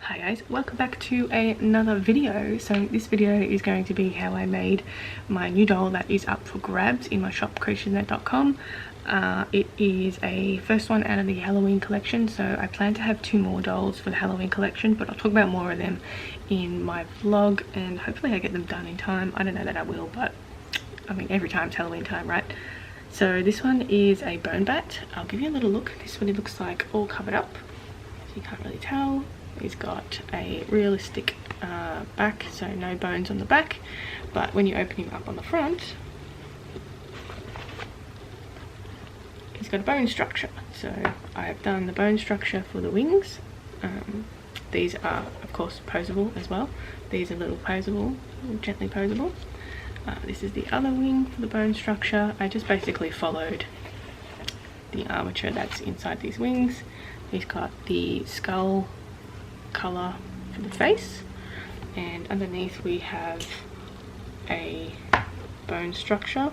Hi guys, welcome back to another video. So this video is going to be how I made my new doll that is up for grabs in my shop creationnet.com. It is a first one out of the Halloween collection, so I plan to have 2 more dolls for the Halloween collection, but I'll talk about more of them in my vlog and hopefully I get them done in time. I don't know that I will, but I mean every time's Halloween time, right? So this one is a bone bat. I'll give you a little look. This is what it looks like all covered up, so you can't really tell. He's got a realistic back, so no bones on the back, but when you open him up on the front, he's got a bone structure. So I have done the bone structure for the wings. These are of course posable as well. These are little posable, gently posable. This is the other wing for the bone structure. I just basically followed the armature that's inside these wings. He's got the skull color for the face, and underneath we have a bone structure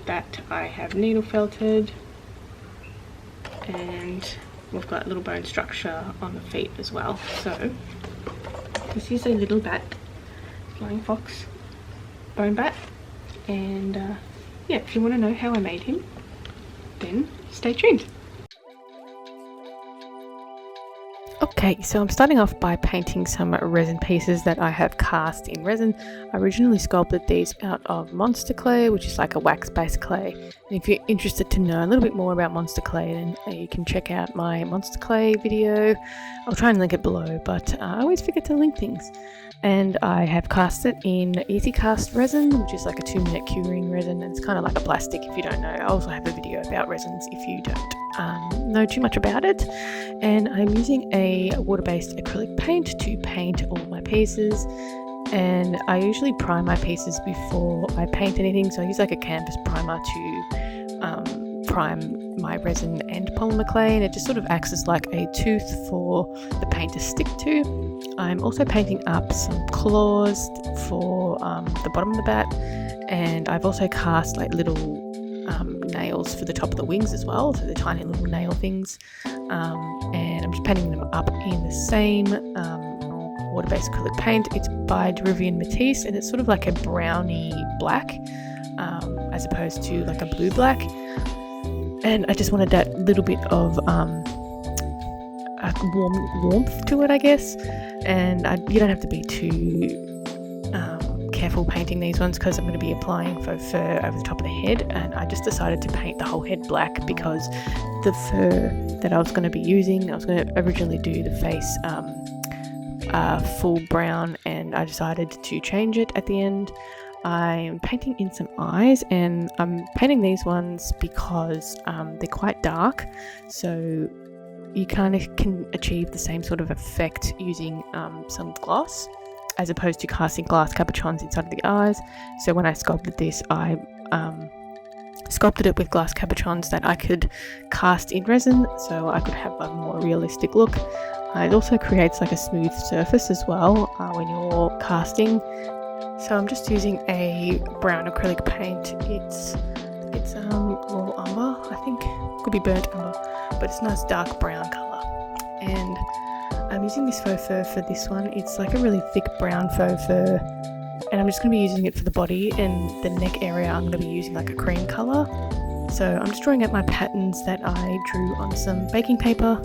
that I have needle felted, and we've got a little bone structure on the feet as well. So this is a little bat, flying fox bone bat, and yeah, if you want to know how I made him, then stay tuned. Okay, so I'm starting off by painting some resin pieces that I have cast in resin. I originally sculpted these out of monster clay, which is like a wax-based clay. And if you're interested to know a little bit more about monster clay, then you can check out my monster clay video. I'll try and link it below, but I always forget to link things. And I have cast it in easy cast resin, which is like a 2-minute curing resin, and it's kind of like a plastic if you don't know. I also have a video about resins if you don't know too much about it. And I'm using a water-based acrylic paint to paint all my pieces, and I usually prime my pieces before I paint anything, so I use like a canvas primer to prime my resin and polymer clay, and it just sort of acts as like a tooth for the paint to stick to. I'm also painting up some claws for the bottom of the bat, and I've also cast like little nails for the top of the wings as well, so the tiny little nail things, and I'm just painting them up in the same water-based acrylic paint. It's by Derivian Matisse, and it's sort of like a browny black as opposed to like a blue black, and I just wanted that little bit of warmth to it, I guess. And you don't have to be too careful painting these ones because I'm going to be applying faux fur over the top of the head, and I just decided to paint the whole head black because the fur that I was going to be using, I was going to originally do the face full brown, and I decided to change it at the end. I'm painting in some eyes, and I'm painting these ones because they're quite dark, so you kind of can achieve the same sort of effect using some gloss as opposed to casting glass capuchons inside of the eyes. So when I sculpted this, I sculpted it with glass capuchons that I could cast in resin, so I could have a more realistic look. It also creates like a smooth surface as well when you're casting. So I'm just using a brown acrylic paint. It's raw umber, I think. Could be burnt umber, but it's a nice dark brown colour. And I'm using this faux fur for this one. It's like a really thick brown faux fur, and I'm just going to be using it for the body, and the neck area I'm going to be using like a cream colour. So I'm just drawing out my patterns that I drew on some baking paper,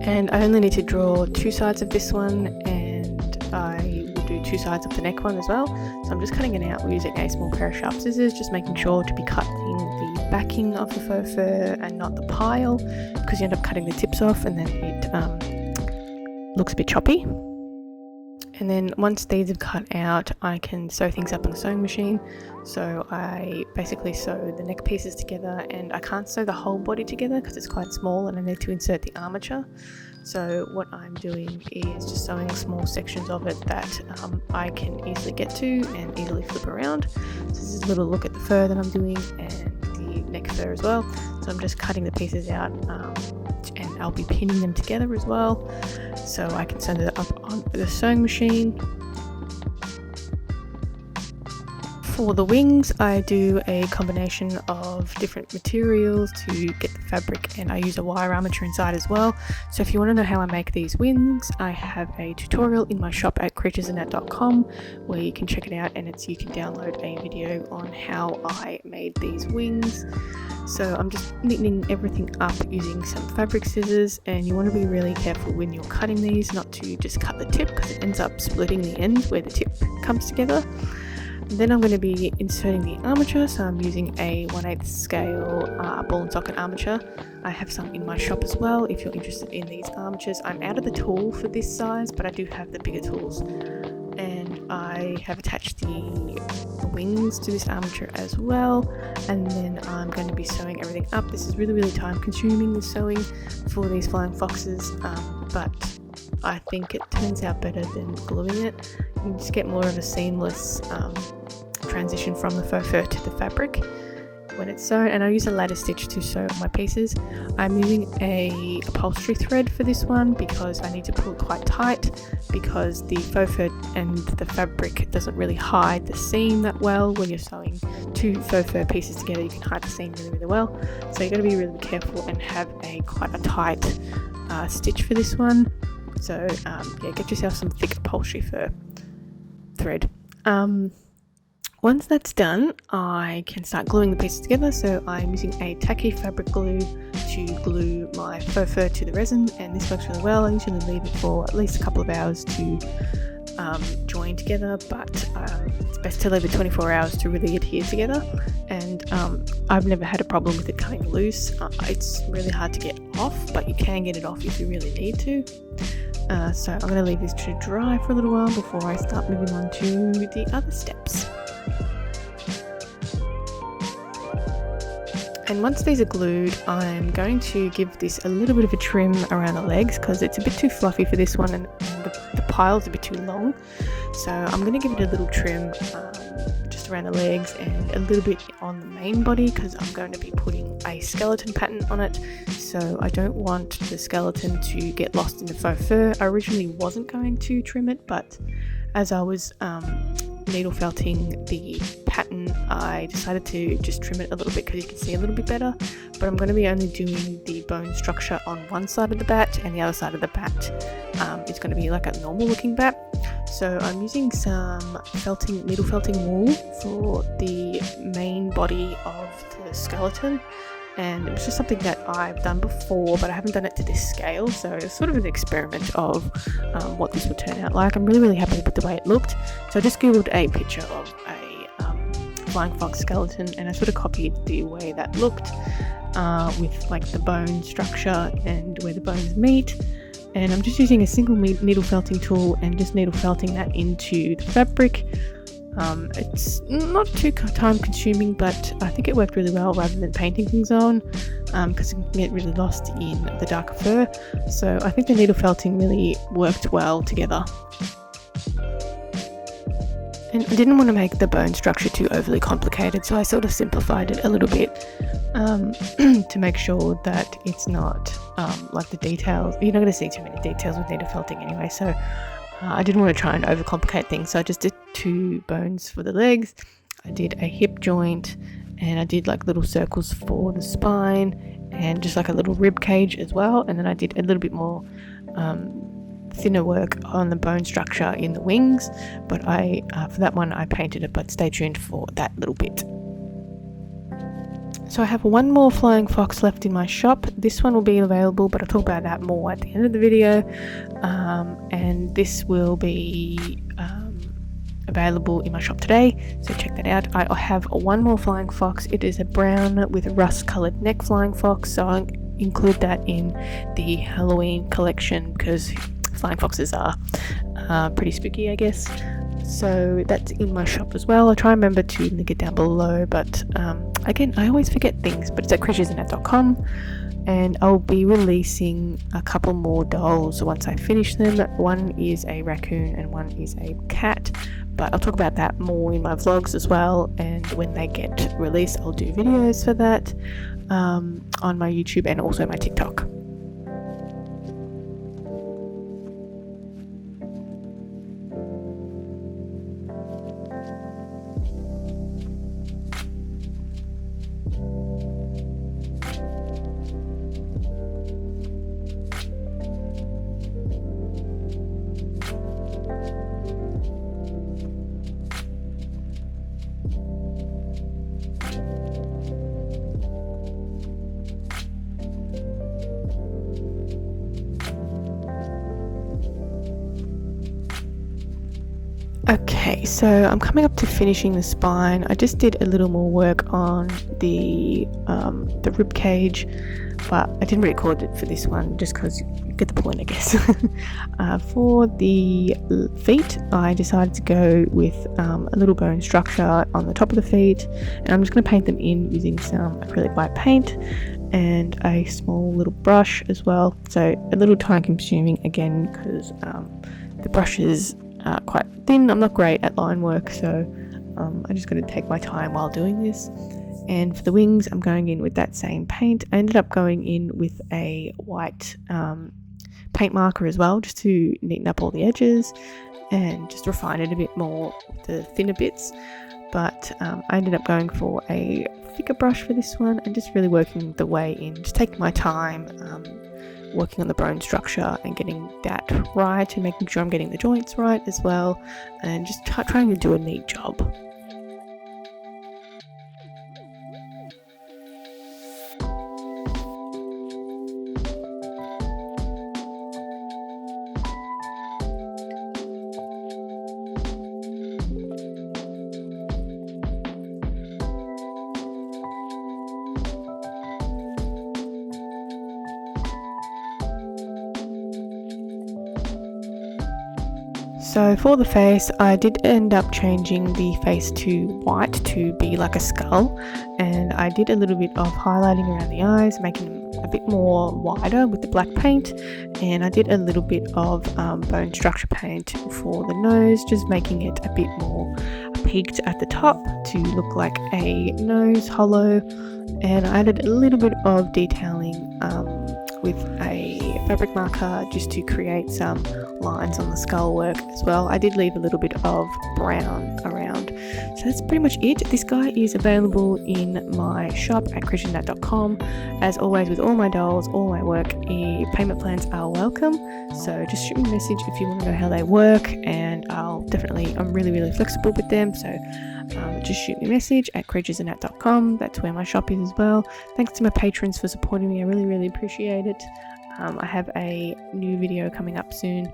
and I only need to draw 2 sides of this one, and I will do 2 sides of the neck one as well. So I'm just cutting it out using a small pair of sharp scissors, just making sure to be cutting the backing of the faux fur and not the pile, because you end up cutting the tips off and then it looks a bit choppy. And then once these are cut out, I can sew things up on the sewing machine. So I basically sew the neck pieces together, and I can't sew the whole body together because it's quite small and I need to insert the armature. So what I'm doing is just sewing small sections of it that I can easily get to and easily flip around. So this is a little look at the fur that I'm doing, and the neck fur as well. So I'm just cutting the pieces out, and I'll be pinning them together as well, so I can send it up on the sewing machine. For the wings, I do a combination of different materials to get the fabric, and I use a wire armature inside as well. So if you want to know how I make these wings, I have a tutorial in my shop at creaturesinnet.com where you can check it out, and you can download a video on how I made these wings. So I'm just neatening everything up using some fabric scissors, and you want to be really careful when you're cutting these not to just cut the tip, because it ends up splitting the end where the tip comes together. Then I'm going to be inserting the armature, so I'm using a 1/8 scale ball and socket armature. I have some in my shop as well if you're interested in these armatures. I'm out of the tool for this size, but I do have the bigger tools. And I have attached the wings to this armature as well, and then I'm going to be sewing everything up. This is really time consuming, the sewing for these flying foxes, but I think it turns out better than gluing it. You just get more of a seamless transition from the faux fur to the fabric when it's sewn. And I use a ladder stitch to sew my pieces. I'm using a upholstery thread for this one because I need to pull it quite tight, because the faux fur and the fabric doesn't really hide the seam that well. When you're sewing two faux fur pieces together, you can hide the seam really well. So you've got to be really careful and have quite a tight stitch for this one. So yeah, get yourself some thick upholstery fur thread. Once that's done, I can start gluing the pieces together. So I'm using a tacky fabric glue to glue my faux fur to the resin, and this works really well. I usually leave it for at least a couple of hours to join together, but it's best to leave it 24 hours to really adhere together. And I've never had a problem with it coming loose. It's really hard to get off, but you can get it off if you really need to. So I'm going to leave this to dry for a little while before I start moving on to the other steps. And once these are glued, I'm going to give this a little bit of a trim around the legs because it's a bit too fluffy for this one, and the pile's a bit too long. So I'm going to give it a little trim just around the legs and a little bit on the main body, because I'm going to be putting a skeleton pattern on it. So I don't want the skeleton to get lost in the faux fur. I originally wasn't going to trim it, but as I was needle felting the pattern, I decided to just trim it a little bit because you can see a little bit better. But I'm going to be only doing the bone structure on one side of the bat, and the other side of the bat is going to be like a normal looking bat. So I'm using some needle felting wool for the main body of the skeleton, and it was just something that I've done before, but I haven't done it to this scale, so it's sort of an experiment of what this would turn out like. I'm really happy with the way it looked. So I just googled a picture of a flying fox skeleton, and I sort of copied the way that looked with like the bone structure and where the bones meet. And I'm just using a single needle felting tool and just needle felting that into the fabric. It's not too time consuming, but I think it worked really well rather than painting things on, because it can get really lost in the darker fur. So I think the needle felting really worked well together. And I didn't want to make the bone structure too overly complicated, so I sort of simplified it a little bit to make sure that it's not like the details. You're not going to see too many details with needle felting anyway, so I didn't want to try and overcomplicate things. So I just did 2 bones for the legs, I did a hip joint, and I did like little circles for the spine, and just like a little rib cage as well. And then I did a little bit more thinner work on the bone structure in the wings, but for that one I painted it, but stay tuned for that little bit. So I have one more flying fox left in my shop. This one will be available, but I'll talk about that more at the end of the video. And this will be available in my shop today, so check that out. I have one more flying fox. It is a brown with rust coloured neck flying fox, so I'll include that in the Halloween collection because flying foxes are pretty spooky, I guess. So that's in my shop as well. I'll try and remember to link it down below, but again, I always forget things, but it's at creaturesinnet.com. And I'll be releasing a couple more dolls once I finish them. One is a raccoon and one is a cat, but I'll talk about that more in my vlogs as well, and when they get released I'll do videos for that on my YouTube and also my TikTok. Okay, so I'm coming up to finishing the spine. I just did a little more work on the rib cage, but I didn't record it for this one just because you get the point, I guess. For the feet, I decided to go with a little bone structure on the top of the feet, and I'm just going to paint them in using some acrylic white paint and a small little brush as well. So a little time consuming again because the brushes are quite thin. I'm not great at line work, so I'm just going to take my time while doing this. And for the wings, I'm going in with that same paint. I ended up going in with a white paint marker as well, just to neaten up all the edges and just refine it a bit more with the thinner bits. But I ended up going for a thicker brush for this one and just really working the way in, just taking my time, working on the bone structure and getting that right and making sure I'm getting the joints right as well, and just trying to do a neat job. So for the face, I did end up changing the face to white to be like a skull, and I did a little bit of highlighting around the eyes, making them a bit more wider with the black paint, and I did a little bit of bone structure paint for the nose, just making it a bit more peaked at the top to look like a nose hollow, and I added a little bit of detailing with a fabric marker just to create some lines on the skull work as well. I did leave a little bit of brown around. So that's pretty much it. This guy is available in my shop at creaturesandthat.com. As always with all my dolls, all my work, payment plans are welcome. So just shoot me a message if you want to know how they work, and I'm really flexible with them. So just shoot me a message at creaturesandthat.com. That's where my shop is as well. Thanks to my patrons for supporting me. I really appreciate it. I have a new video coming up soon,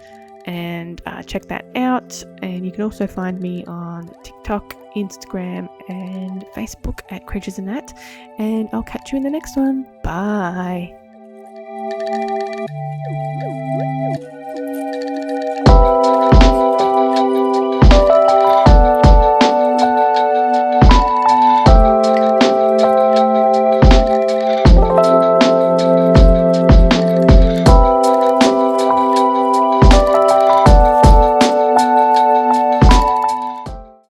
and check that out. And you can also find me on TikTok, Instagram, and Facebook at Creatures and That. And I'll catch you in the next one. Bye.